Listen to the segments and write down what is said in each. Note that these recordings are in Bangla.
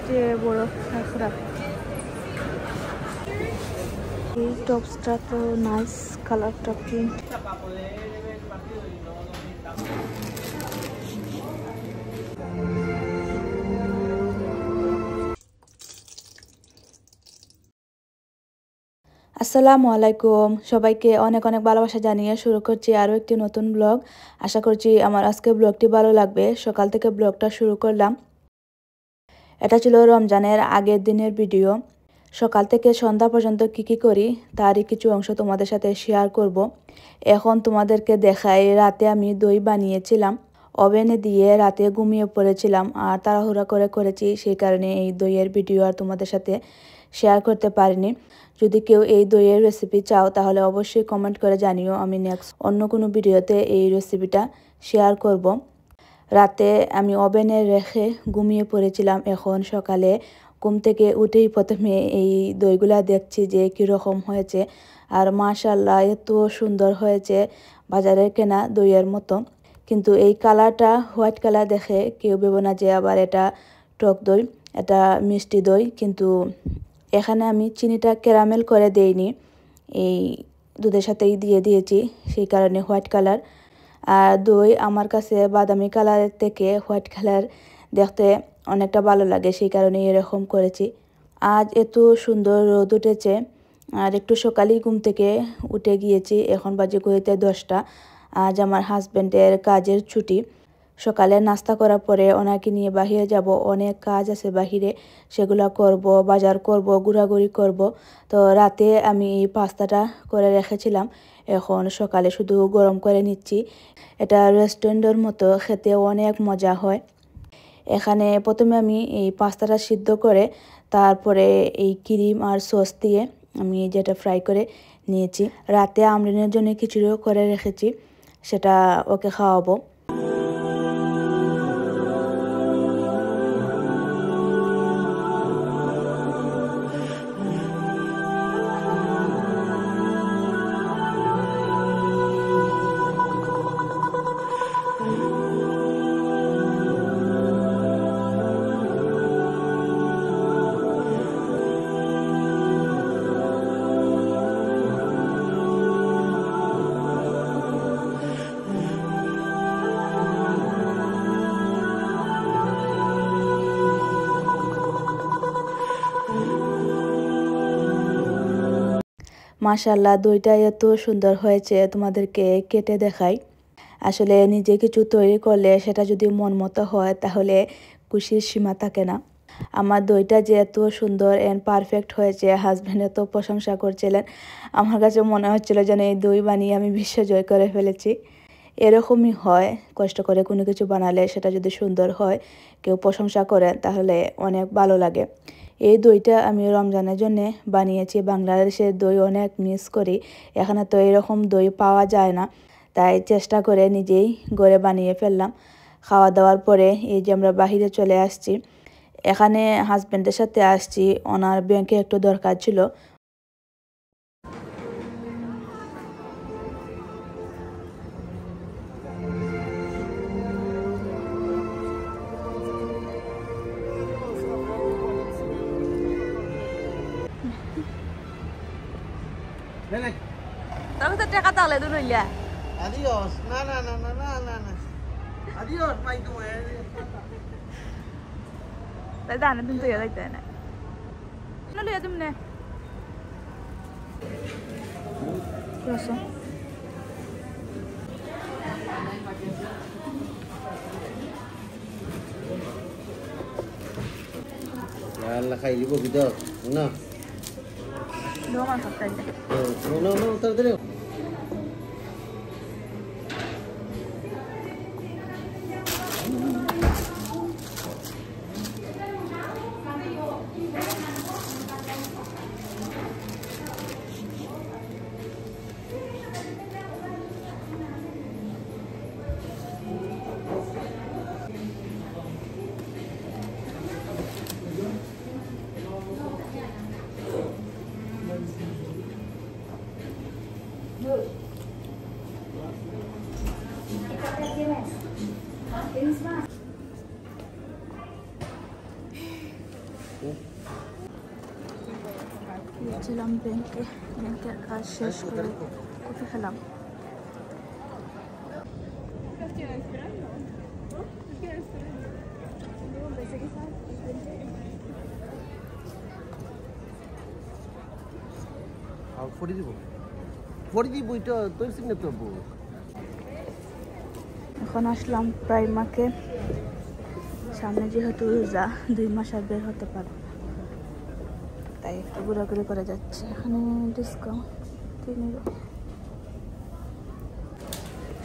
যে বড় খাখরা এই টপসটা তো নাইস কালারটা প্রিন্ট। আসসালামু আলাইকুম, সবাইকে অনেক অনেক ভালোবাসা জানিয়ে শুরু করছি আরও একটি নতুন ব্লগ। আশা করছি আমার আজকের ব্লগটি ভালো লাগবে। সকাল থেকে ব্লগটা শুরু করলাম। এটা ছিল রমজানের আগের দিনের ভিডিও। সকাল থেকে সন্ধ্যা পর্যন্ত কি করি তারই কিছু অংশ তোমাদের সাথে শেয়ার করব। এখন তোমাদেরকে দেখাই, রাতে আমি দই বানিয়েছিলাম, ওভেনে দিয়ে রাতে ঘুমিয়ে পড়েছিলাম আর তাড়াহুড়া করে করেছি, সেই কারণে এই দইয়ের ভিডিও আর তোমাদের সাথে শেয়ার করতে পারিনি। যদি কেউ এই দইয়ের রেসিপি চাও তাহলে অবশ্যই কমেন্ট করে জানিও, আমি নেক্সট অন্য কোনো ভিডিওতে এই রেসিপিটা শেয়ার করব। রাতে আমি ওভেনে রেখে ঘুমিয়ে পড়েছিলাম। এখন সকালে ঘুম থেকে উঠেই প্রথমে এই দইগুলা দেখছি যে কীরকম হয়েছে, আর মাশাআল্লাহ এত সুন্দর হয়েছে, বাজারের কেনা দইয়ের মতো। কিন্তু এই কালারটা হোয়াইট কালার দেখে কেউ ভেবো না যে আবার এটা টক দই, এটা মিষ্টি দই। কিন্তু এখানে আমি চিনিটা ক্যারামেল করে দেইনি, এই দুধের সাথেই দিয়ে দিয়েছি, সেই কারণে হোয়াইট কালার। আর দই আমার কাছে বাদামি কালারের থেকে হোয়াইট কালার দেখতে অনেকটা ভালো লাগে, সেই কারণে এরকম করেছি। আজ এত সুন্দর রোদ উঠেছে, আর একটু সকালেই ঘুম থেকে উঠে গিয়েছি। এখন বাজে ঘড়িতে 10টা। আজ আমার হাজব্যান্ডের কাজের ছুটি। সকালে নাস্তা করার পরে ওনাকে নিয়ে বাহিরে যাব, অনেক কাজ আছে বাহিরে, সেগুলো করব, বাজার করব, ঘোরাঘুরি করব। তো রাতে আমি এই পাস্তাটা করে রেখেছিলাম, এখন সকালে শুধু গরম করে নিচ্ছি। এটা রেস্টুরেন্টের মতো খেতে অনেক মজা হয়। এখানে প্রথমে আমি এই পাস্তাটা সিদ্ধ করে তারপরে এই ক্রিম আর সস দিয়ে আমি যেটা ফ্রাই করে নিয়েছি। রাতে আমরিনের জন্য খিচুড়িও করে রেখেছি, সেটা ওকে খাওয়াবো। মাশাআল্লাহ দইটা এত সুন্দর হয়েছে, তোমাদেরকে কেটে দেখাই। আসলে নিজে কিছু তৈরি করলে সেটা যদি মন মতো হয় তাহলে খুশির সীমা থাকে না। আমার দইটা যে এত সুন্দর অ্যান্ড পারফেক্ট হয়েছে, হাজব্যান্ড এত প্রশংসা করছিলেন, আমার কাছে মনে হচ্ছিল যেন এই দই বানিয়ে আমি বিশ্ব জয় করে ফেলেছি। এরকমই হয়, কষ্ট করে কোনো কিছু বানালে সেটা যদি সুন্দর হয়, কেউ প্রশংসা করে, তাহলে অনেক ভালো লাগে। এই দইটা আমি রমজানের জন্য বানিয়েছি। বাংলাদেশের দই অনেক মিস করি, এখানে তো এরকম দই পাওয়া যায় না, তাই চেষ্টা করে নিজেই ঘরে বানিয়ে ফেললাম। খাওয়া দাওয়ার পরে এই যে আমরা বাহিরে চলে আসছি। এখানে হাজব্যান্ডের সাথে আসছি, ওনার ব্যাংকে একটু দরকার ছিল। তাহলে টাকা তাহলে দূর হইলা। Adiós. No, no, no, no, no, no, no. Adiós, Mike. তাই দানা তুমি তো যাইতে না, না লইয়া তুমি না রসুন। Yalla, kayo libo gitu. No. Doon ang kaptay. No, tara. গিয়েছিলাম ব্যাংকে, ব্যাংকের কাজ শেষ করে কফি খেলাম। এখন আসলাম প্রাইমাকে। সামনে যেহেতু রোজা, 2 মাস আর বের হতে পারবো না, তাই একটু ঘোরাঘুরি করে যাচ্ছে। এখানে ডিসকাউন্ট 3 ইউরো।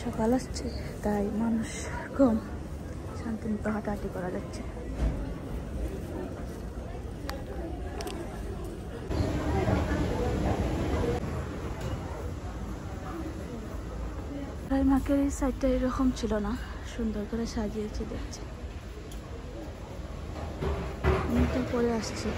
সকাল আসছে তাই মানুষ কম, শান্তিমতো হাঁটাহাঁটি করা যাচ্ছে। প্রাইমাকের এই সাইডটা এরকম ছিল না, সুন্দর করে সাজিয়েছে দেখছে। আমি তো পরে আসছি।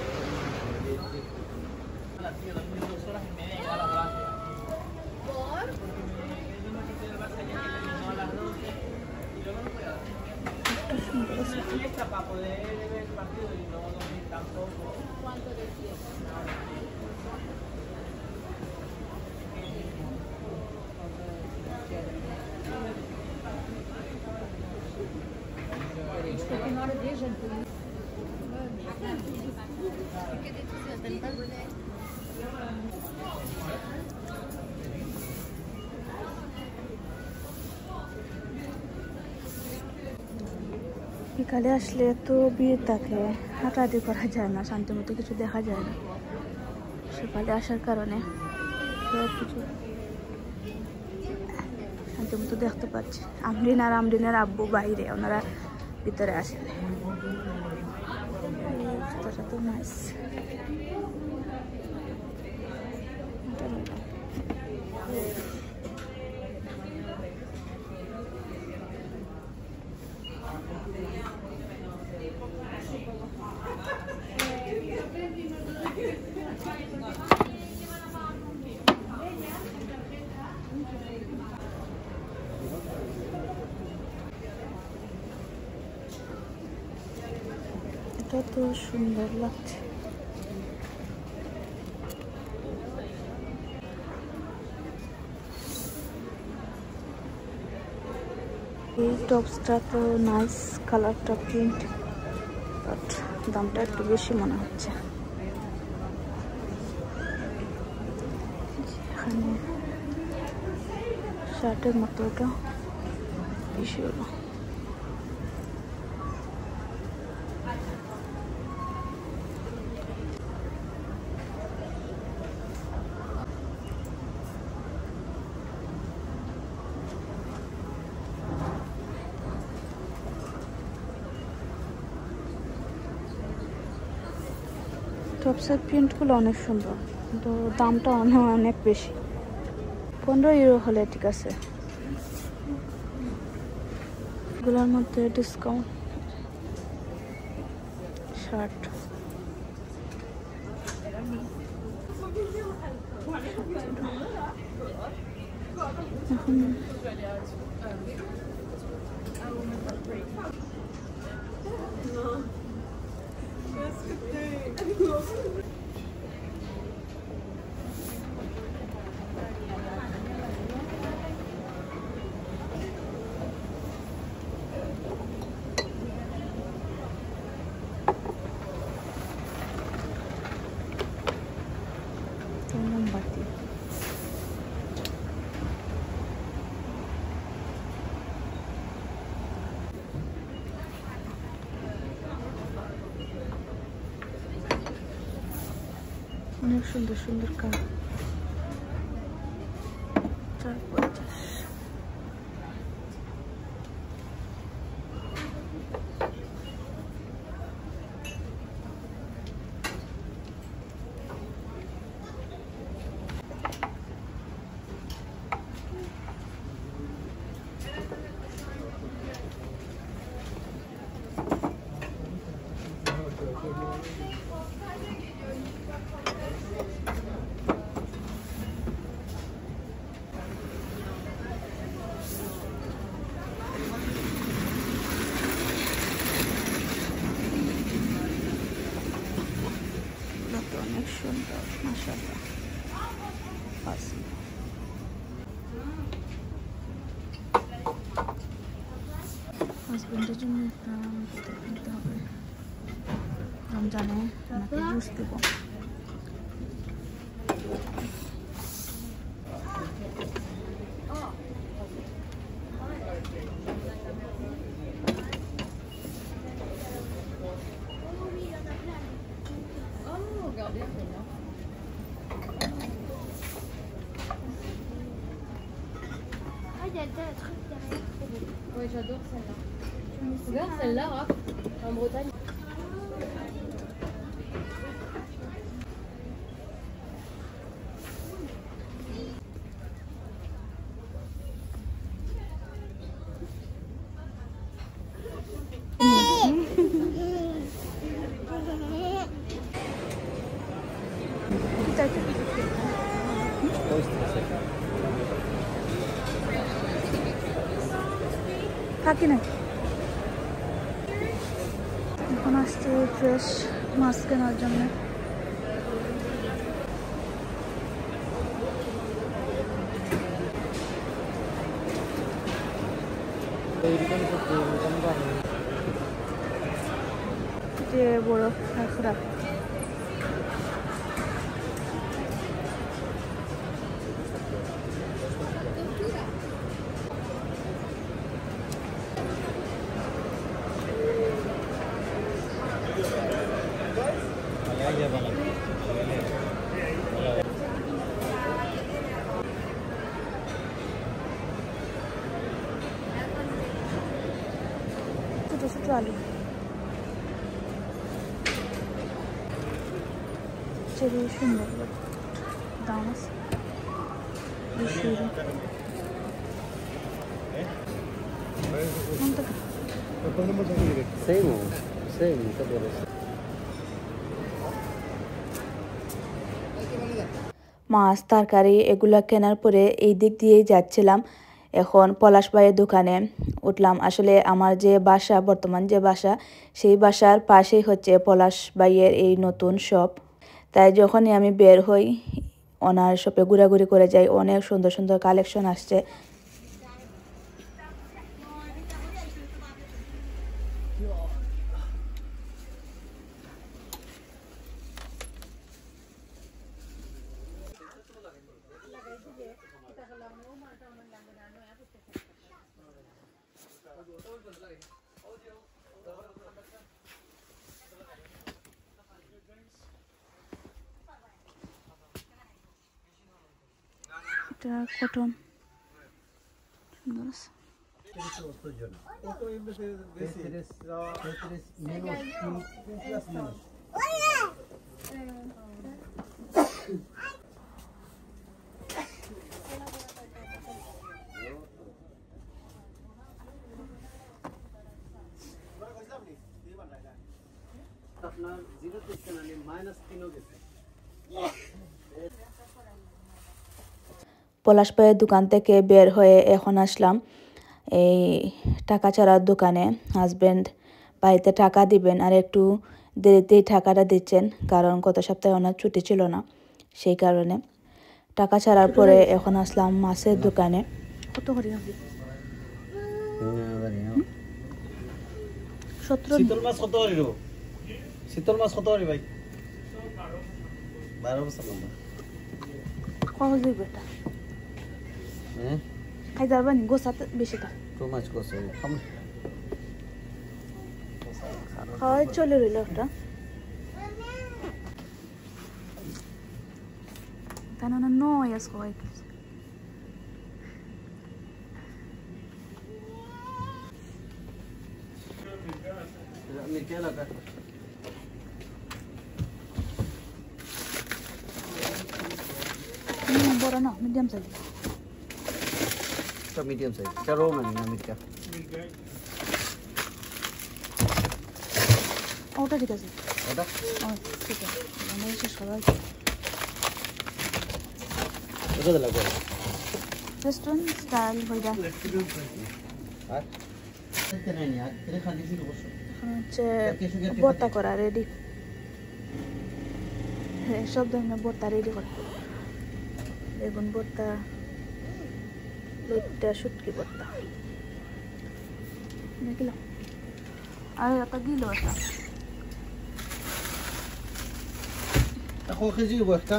বিকালে আসলে এত ভিড় থাকে, হাঁটাহাঁটি করা যায় না, শান্তিমতো কিছু দেখা যায় না। সকালে আসার কারণে সব কিছু শান্তিমতো দেখতে পাচ্ছি। আমরিনের আব্বু বাইরে, ওনারা ভিতরে আসেন। তো নাইস। এটা তো সুন্দর লাগছে। এই টপসটা তো নাইস, কালারটা প্রিন্ট, বাট দামটা একটু বেশি মনে হচ্ছে। এখানে শার্টের মতো এটা বেশি হলো। টপসের প্রিন্টগুলো অনেক সুন্দর, কিন্তু দামটা অনেক বেশি। 15 ইউরো হলে ঠিক আছে। এগুলোর মধ্যে ডিসকাউন্ট। শার্ট এখন মোমবাতি। অনেক সুন্দর সুন্দর কালার। 4.50। অনেক সুন্দর মাশাআল্লাহ। হাজবেন্ডের জন্য কিনতে হবে, রমজানে ওনাকে জুস দেবো। Oui, j'adore celle-là. Regarde celle-là, hein, en Bretagne. থাকি না, এখন আসছে ফ্রেশ মাছ কেনার জন্য। যে বড় খাখরা, ছোট ছোট আলু, খুবই সুন্দর দাম আছে। মাছ তরকারি এগুলা কেনার পরে এই দিক দিয়েই যাচ্ছিলাম। এখন পলাশ ভাইয়ের দোকানে উঠলাম। আসলে আমার যে বাসা, বর্তমান যে বাসা, সেই বাসার পাশেই হচ্ছে পলাশ ভাইয়ের এই নতুন শপ। তাই যখনই আমি বের হই ওনার শপে ঘোরাঘুরি করে যাই। অনেক সুন্দর সুন্দর কালেকশন আসছে। এটা কটন সুন্দর আছে। আপনার 0 থেকে -3 গেছে। পলাশ ভাইয়ের দোকান থেকে বের হয়ে এখন আসলাম এই টাকা ছাড়ার দোকানে। হাজবেন্ড বাড়িতে টাকা দিবেন আর একটু দেরিতেই টাকাটা দিচ্ছেন, কারণ গত সপ্তাহে ওনার ছুটি ছিল না, সেই কারণে। টাকা ছাড়ার পরে এখন আসলাম মাছের দোকানে। কত করে হবে? 17। শীতল মাছ কত করে রো? শীতল মাছ কত করে ভাই? 12 বছর লম্বা। কত দিব এটা? হ্যাঁ খাই যাবেন গোসাতে বেশি টা। টু মাছ কত? খাওয়াই চলে রইল একটা। কেন না নয় আজ খাওয়াই বড় না, মিডিয়াম সাইজ। এটা মিডিয়াম সাইজ। এটা রো মানে না মিটকা। ওটা ঠিক আছে। এটা ঠিক আছে, মানে শেষ করা এটা লাগবে। রেস্টুরেন্ট স্টাইল হয়ে যায়। আর এটা নেই আর এটা খালি ছিল বসো। এখন হচ্ছে ভর্তা করা রেডি। সব ধরনের ভর্তা রেডি করে, বেগুন ভর্তা, লইট্টা শুটকি ভর্তা দেখলাম। আর একটা দিল একটা এখন খেজি বস্তা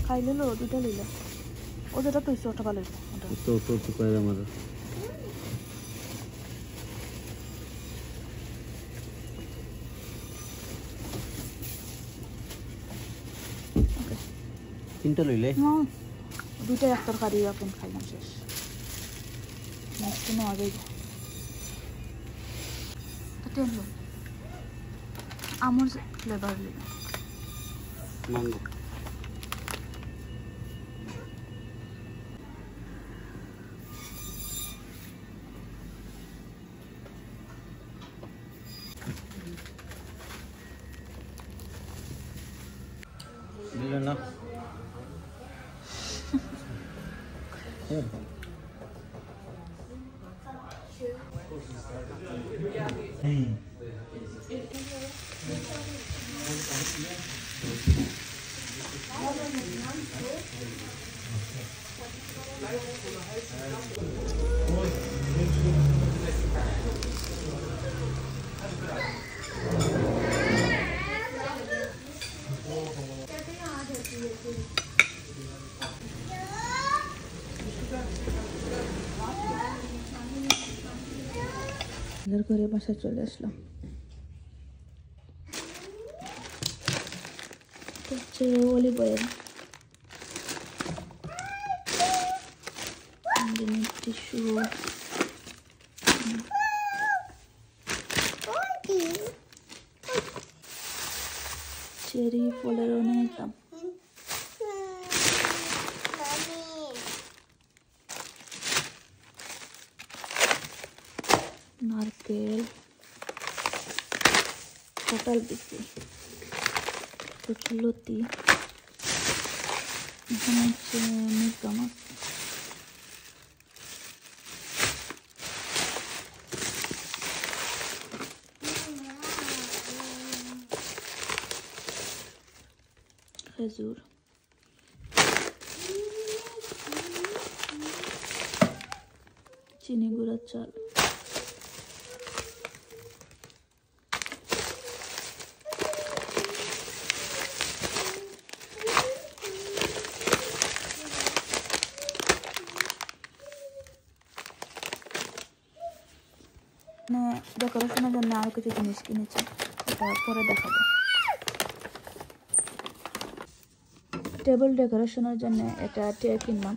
খাই লিলো, দুইটা লিলো। ও যেটা তুইছে ওটা ভালো হইব। তো কয় আমার তিনটা লইলে দুইটা এক তরকারি এখন খাইলাম শেষ। নেক্সট নেওয়া যাইব। টেনলো আমার ফ্লেভার লিলো ম্যাঙ্গো দিলেন না করে বাসায় চলে আসলাম। হচ্ছে অলিভ অয়েল, টিস্যু, চেরি ফলের অনেক দাম। নারকেল, কটাল বিচি, কচুলতি, এখানে হচ্ছে মুরগা মাছ, খেজুর, চিনি গুঁড়ার চাল, ডেকোরেশনের জন্য আরো কিছু জিনিস কিনেছি, এটা পরে দেখাবো। টেবিল ডেকোরেশনের জন্য এটা ট্রে কিনলাম।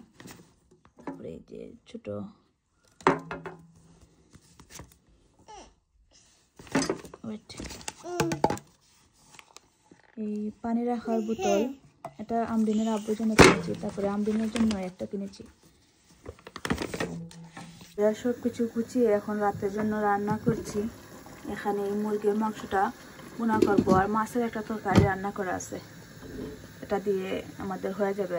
তারপরে এই যে ছোট এই পানি রাখার বোতল, এটা আমদিনের আব্বুর জন্য কিনেছি। তারপরে আমদিনের জন্য একটা কিনেছি। সব কিছু গুছিয়ে এখন রাতের জন্য রান্না করছি। এখানে এই মুরগির মাংসটা ভুনা করবো, আর মাছের একটা তরকারি রান্না করা আছে, এটা দিয়ে আমাদের হয়ে যাবে।